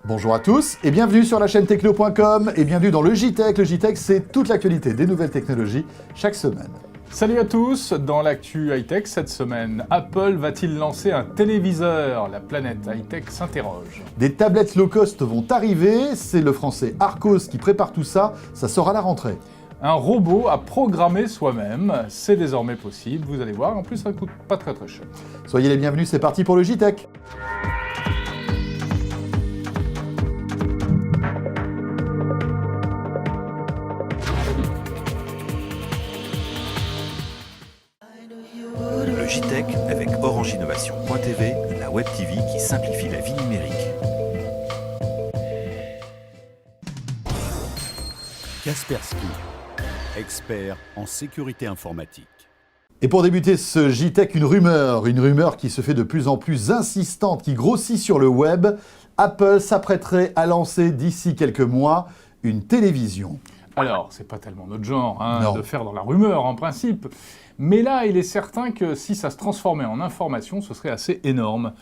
Bonjour à tous et bienvenue sur la chaîne techno.com et bienvenue dans le JTech. Le JTech, c'est toute l'actualité des nouvelles technologies chaque semaine. Salut à tous, dans l'actu high-tech cette semaine, Apple va-t-il lancer un téléviseur? La planète high-tech s'interroge. Des tablettes low cost vont arriver, c'est le français Arcos qui prépare tout ça, ça sort à la rentrée. Un robot à programmer soi-même, c'est désormais possible, vous allez voir, en plus ça ne coûte pas très cher. Soyez les bienvenus, c'est parti pour le JTech. Le JTech avec orangeinnovation.tv, la web TV qui simplifie la vie numérique. Kaspersky, expert en sécurité informatique. Et pour débuter ce JTech, une rumeur qui se fait de plus en plus insistante, qui grossit sur le web. Apple s'apprêterait à lancer d'ici quelques mois une télévision. Alors, c'est pas tellement notre genre de faire dans la rumeur en principe, mais là, il est certain que si ça se transformait en information, ce serait assez énorme.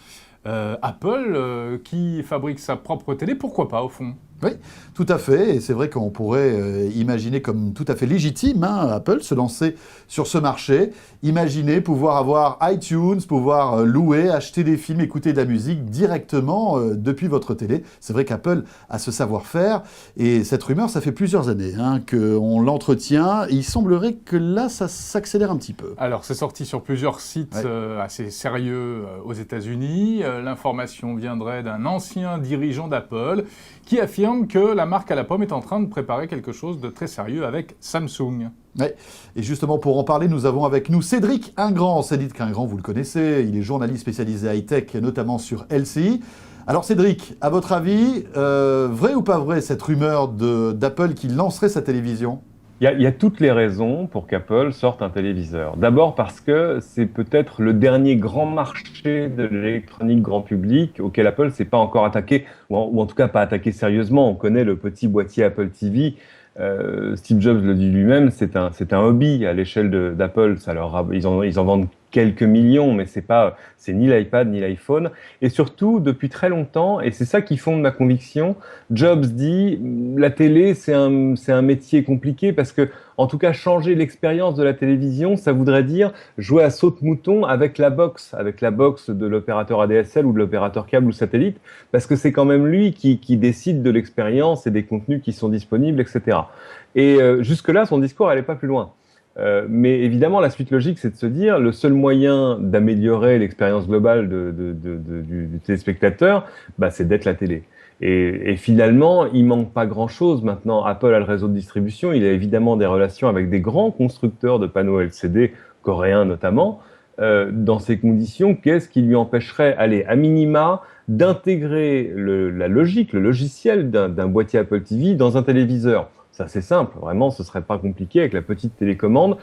Apple, qui fabrique sa propre télé, pourquoi pas au fond ? Oui, tout à fait, et c'est vrai qu'on pourrait imaginer comme tout à fait légitime, Apple, se lancer sur ce marché, imaginer pouvoir avoir iTunes, pouvoir louer, acheter des films, écouter de la musique directement depuis votre télé. C'est vrai qu'Apple a ce savoir-faire, et cette rumeur, ça fait plusieurs années qu'on l'entretient, et il semblerait que là, ça s'accélère un petit peu. Alors, c'est sorti sur plusieurs sites assez sérieux aux États-Unis. L'information viendrait d'un ancien dirigeant d'Apple qui affirme que la marque à la pomme est en train de préparer quelque chose de très sérieux avec Samsung. Ouais. Et justement, pour en parler, nous avons avec nous Cédric Ingrand. Cédric Ingrand, vous le connaissez, il est journaliste spécialisé high-tech, notamment sur LCI. Alors Cédric, à votre avis, vrai ou pas vrai cette rumeur d'Apple qui lancerait sa télévision ? Il y a toutes les raisons pour qu'Apple sorte un téléviseur. D'abord parce que c'est peut-être le dernier grand marché de l'électronique grand public auquel Apple ne s'est pas encore attaqué, ou en tout cas pas attaqué sérieusement. On connaît le petit boîtier Apple TV. Steve Jobs le dit lui-même, c'est un hobby à l'échelle d'Apple. Ils en vendent quelques millions, mais c'est ni l'iPad ni l'iPhone. Et surtout, depuis très longtemps, et c'est ça qui fonde ma conviction, Jobs dit la télé, c'est un métier compliqué parce que, en tout cas, changer l'expérience de la télévision, ça voudrait dire jouer à saute-mouton avec la box de l'opérateur ADSL ou de l'opérateur câble ou satellite, parce que c'est quand même lui qui décide de l'expérience et des contenus qui sont disponibles, etc. Et jusque-là, son discours n'allait pas plus loin. Mais évidemment, la suite logique, c'est de se dire le seul moyen d'améliorer l'expérience globale du téléspectateur, c'est d'être la télé. Et finalement, il manque pas grand-chose. Maintenant, Apple a le réseau de distribution. Il a évidemment des relations avec des grands constructeurs de panneaux LCD, coréens notamment. Dans ces conditions, qu'est-ce qui lui empêcherait, à minima, d'intégrer la logique, le logiciel d'un boîtier Apple TV dans un téléviseur ? C'est assez simple, vraiment, ce serait pas compliqué avec la petite télécommande.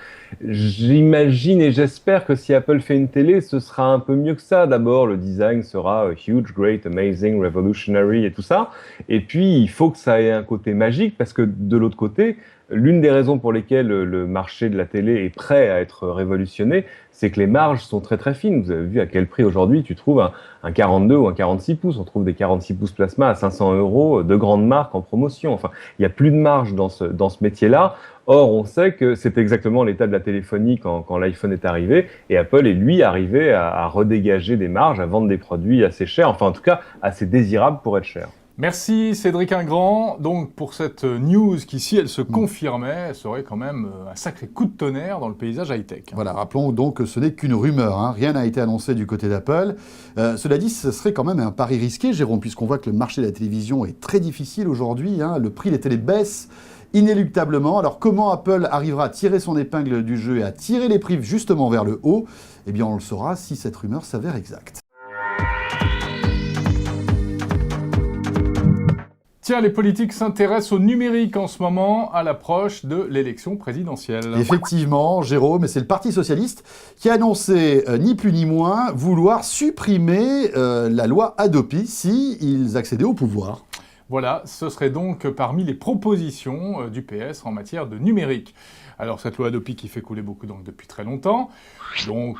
J'imagine et j'espère que si Apple fait une télé, ce sera un peu mieux que ça. D'abord, le design sera huge, great, amazing, revolutionary et tout ça. Et puis, il faut que ça ait un côté magique parce que de l'autre côté, l'une des raisons pour lesquelles le marché de la télé est prêt à être révolutionné, c'est que les marges sont très très fines. Vous avez vu à quel prix aujourd'hui tu trouves un 42 ou un 46 pouces. On trouve des 46 pouces plasma à 500 € de grandes marques en promotion. Enfin, il n'y a plus de marge dans ce métier-là. Or, on sait que c'est exactement l'état de la téléphonie quand l'iPhone est arrivé. Et Apple est, lui, arrivé à redégager des marges, à vendre des produits assez chers. Enfin, en tout cas, assez désirables pour être chers. Merci Cédric Ingrand, donc pour cette news qui, si elle se confirmait, serait quand même un sacré coup de tonnerre dans le paysage high-tech. Voilà, rappelons donc que ce n'est qu'une rumeur, rien n'a été annoncé du côté d'Apple. Cela dit, ce serait quand même un pari risqué, Jérôme, puisqu'on voit que le marché de la télévision est très difficile aujourd'hui, le prix des télés baisse inéluctablement. Alors comment Apple arrivera à tirer son épingle du jeu et à tirer les prix justement vers le haut ? Eh bien on le saura si cette rumeur s'avère exacte. Tiens, les politiques s'intéressent au numérique en ce moment, à l'approche de l'élection présidentielle. Effectivement, Jérôme, et c'est le Parti socialiste qui a annoncé, ni plus ni moins, vouloir supprimer la loi Hadopi s'ils accédaient au pouvoir. Voilà, ce serait donc parmi les propositions du PS en matière de numérique. Alors cette loi Hadopi qui fait couler beaucoup d'encre depuis très longtemps, donc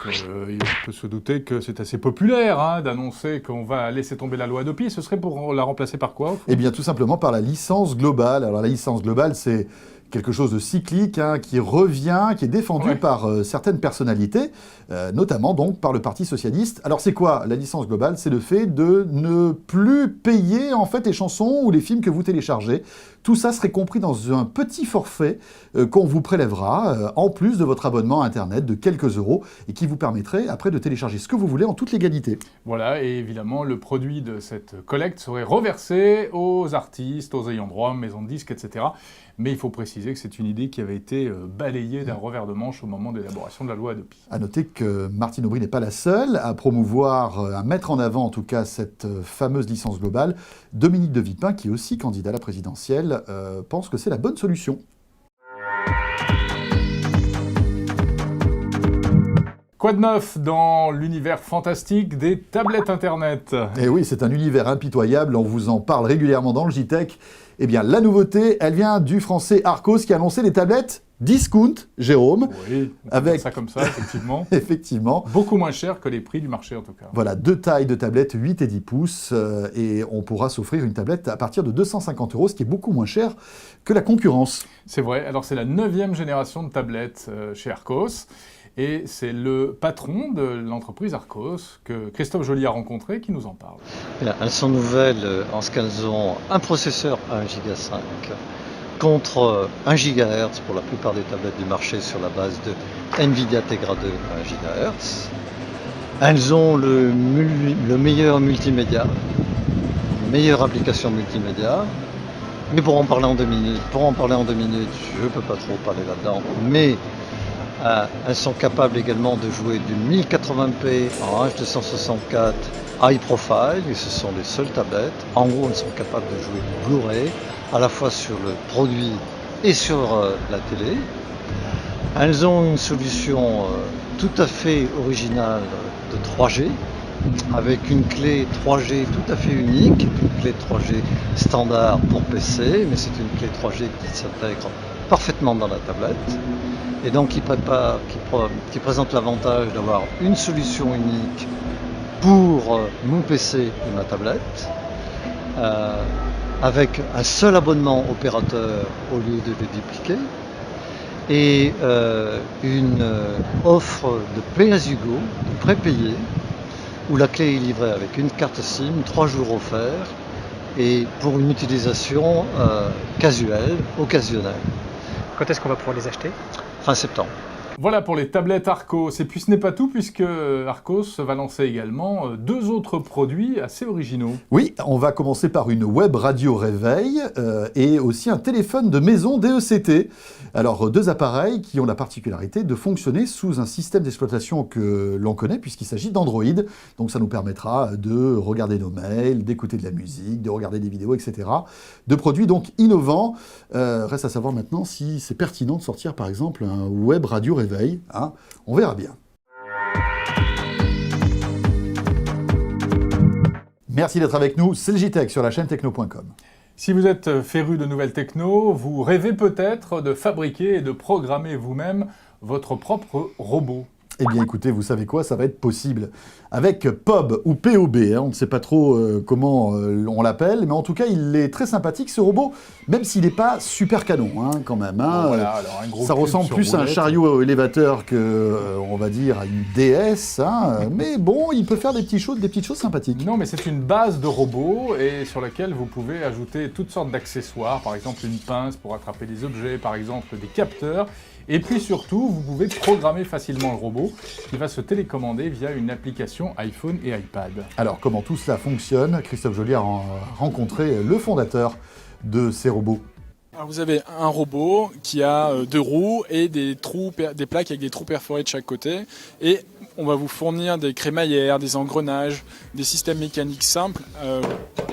il peut se douter que c'est assez populaire d'annoncer qu'on va laisser tomber la loi Hadopi. Ce serait pour la remplacer par quoi? Eh bien tout simplement par la licence globale. Alors la licence globale, c'est quelque chose de cyclique qui revient, qui est défendu par certaines personnalités, notamment donc par le Parti socialiste. Alors c'est quoi la licence globale? C'est le fait de ne plus payer en fait les chansons ou les films que vous téléchargez. Tout ça serait compris dans un petit forfait qu'on vous prélèvera en plus de votre abonnement Internet de quelques euros et qui vous permettrait après de télécharger ce que vous voulez en toute légalité. Voilà, et évidemment le produit de cette collecte serait reversé aux artistes, aux ayants droit, maisons de disques, etc. Mais il faut préciser que c'est une idée qui avait été balayée d'un revers de manche au moment de l'élaboration de la loi Hadopi. À noter que Martine Aubry n'est pas la seule à promouvoir, à mettre en avant en tout cas cette fameuse licence globale. Dominique de Villepin, qui est aussi candidat à la présidentielle, pense que c'est la bonne solution. Quoi de neuf dans l'univers fantastique des tablettes Internet? Et oui, c'est un univers impitoyable, on vous en parle régulièrement dans le JTech. Eh bien, la nouveauté, elle vient du français Arcos qui a annoncé les tablettes discount, Jérôme. Oui, on peut dire ça comme ça, effectivement. Effectivement. Beaucoup moins cher que les prix du marché, en tout cas. Voilà, 2 tailles de tablettes, 8 et 10 pouces, et on pourra s'offrir une tablette à partir de 250 €, ce qui est beaucoup moins cher que la concurrence. C'est vrai, alors c'est la 9e génération de tablettes chez Arcos. Et c'est le patron de l'entreprise Arcos que Christophe Joly a rencontré qui nous en parle. Elles sont nouvelles en ce qu'elles ont un processeur à 1,5 GHz contre 1 GHz pour la plupart des tablettes du marché sur la base de NVIDIA Tegra 2 à 1 GHz. Elles ont le meilleur multimédia, meilleure application multimédia. Mais pour en parler en 2 minutes, je ne peux pas trop parler là-dedans. Mais elles sont capables également de jouer du 1080p en H264 high profile, et ce sont les seules tablettes. En gros, elles sont capables de jouer du Blu-ray, à la fois sur le produit et sur la télé. Elles ont une solution tout à fait originale de 3G, avec une clé 3G tout à fait unique, une clé 3G standard pour PC, mais c'est une clé 3G qui s'intègre parfaitement dans la tablette, et donc qui présente l'avantage d'avoir une solution unique pour mon PC et ma tablette, avec un seul abonnement opérateur au lieu de les dupliquer, et une offre de Pay as you go, de prépayé, où la clé est livrée avec une carte SIM, 3 jours offerts, et pour une utilisation casuelle, occasionnelle. Quand est-ce qu'on va pouvoir les acheter? Fin septembre. Voilà pour les tablettes Arcos. Et puis ce n'est pas tout, puisque Arcos va lancer également 2 autres produits assez originaux. Oui, on va commencer par une web radio réveil et aussi un téléphone de maison DECT. Alors 2 appareils qui ont la particularité de fonctionner sous un système d'exploitation que l'on connaît puisqu'il s'agit d'Android. Donc ça nous permettra de regarder nos mails, d'écouter de la musique, de regarder des vidéos, etc. De produits donc innovants. Reste à savoir maintenant si c'est pertinent de sortir par exemple un web radio réveil. On verra bien. Merci d'être avec nous, c'est le JTech sur la chaîne techno.com. Si vous êtes féru de nouvelles techno, vous rêvez peut-être de fabriquer et de programmer vous-même votre propre robot. Eh bien écoutez, vous savez quoi, ça va être possible. Avec POB ou POB, on ne sait pas trop comment on l'appelle, mais en tout cas il est très sympathique ce robot, même s'il n'est pas super canon quand même. Voilà, alors un gros ça ressemble plus à un chariot élévateur que, on va dire, à une DS, mais bon, il peut faire des petites choses sympathiques. Non, mais c'est une base de robot et sur laquelle vous pouvez ajouter toutes sortes d'accessoires, par exemple une pince pour attraper des objets, par exemple des capteurs. Et puis surtout, vous pouvez programmer facilement le robot qui va se télécommander via une application iPhone et iPad. Alors, comment tout cela fonctionne? Christophe Joly a rencontré le fondateur de ces robots. Alors vous avez un robot qui a 2 roues et des plaques avec des trous perforés de chaque côté. Et on va vous fournir des crémaillères, des engrenages, des systèmes mécaniques simples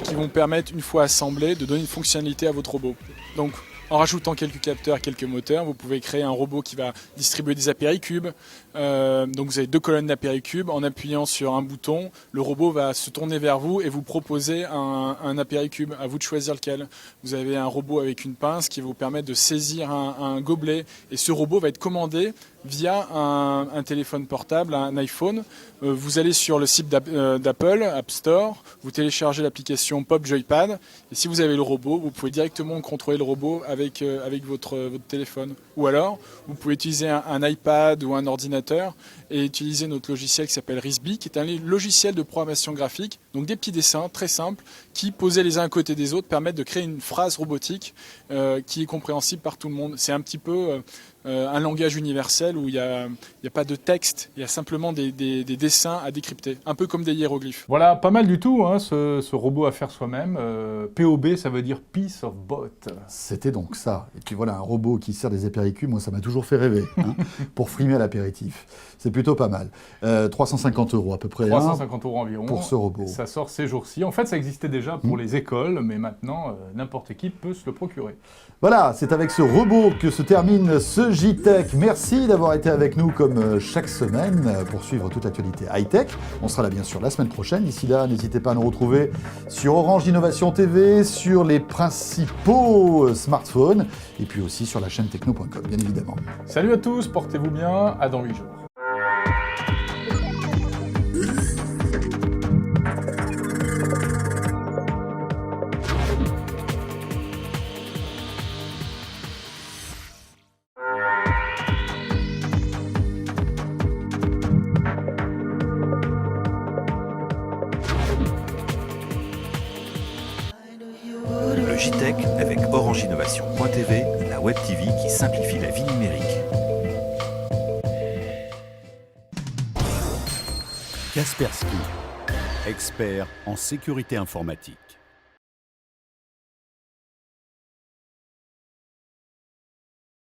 qui vont permettre, une fois assemblés, de donner une fonctionnalité à votre robot. Donc, En rajoutant quelques capteurs, quelques moteurs, vous pouvez créer un robot qui va distribuer des apéricubes. Donc vous avez 2 colonnes d'apéricubes. En appuyant sur un bouton, le robot va se tourner vers vous et vous proposer un apéricube. À vous de choisir lequel. Vous avez un robot avec une pince qui va vous permettre de saisir un gobelet. Et ce robot va être commandé via un téléphone portable, un iPhone. Vous allez sur le site d'Apple, App Store, vous téléchargez l'application Pop Joypad, et si vous avez le robot, vous pouvez directement contrôler le robot avec votre téléphone. Ou alors, vous pouvez utiliser un iPad ou un ordinateur et utiliser notre logiciel qui s'appelle Risby, qui est un logiciel de programmation graphique, donc des petits dessins très simples qui, posés les uns à côté des autres, permettent de créer une phrase robotique qui est compréhensible par tout le monde. C'est un petit peu un langage universel où il n'y a pas de texte, il y a simplement des dessins à décrypter, un peu comme des hiéroglyphes. Voilà, pas mal du tout, hein, ce robot à faire soi-même. POB, ça veut dire Piece of Bot. C'était donc ça. Et puis voilà, un robot qui sert des apéricubes, moi ça m'a toujours fait rêver, hein, pour frimer à l'apéritif. C'est plutôt pas mal. 350 € à peu près. 350 € environ. Pour ce robot. Ça sort ces jours-ci. En fait, ça existait déjà pour les écoles, mais maintenant, n'importe qui peut se le procurer. Voilà, c'est avec ce robot que se termine ce JTech. Merci d'avoir été avec nous comme chaque semaine pour suivre toute l'actualité high-tech. On sera là bien sûr la semaine prochaine. D'ici là, n'hésitez pas à nous retrouver sur Orange Innovation TV, sur les principaux smartphones et puis aussi sur la chaîne techno.com, bien évidemment. Salut à tous, portez-vous bien, à dans 8 jours. Le JTech avec Orange Innovation.tv, la web TV qui simplifie la vie numérique. Kaspersky, expert en sécurité informatique.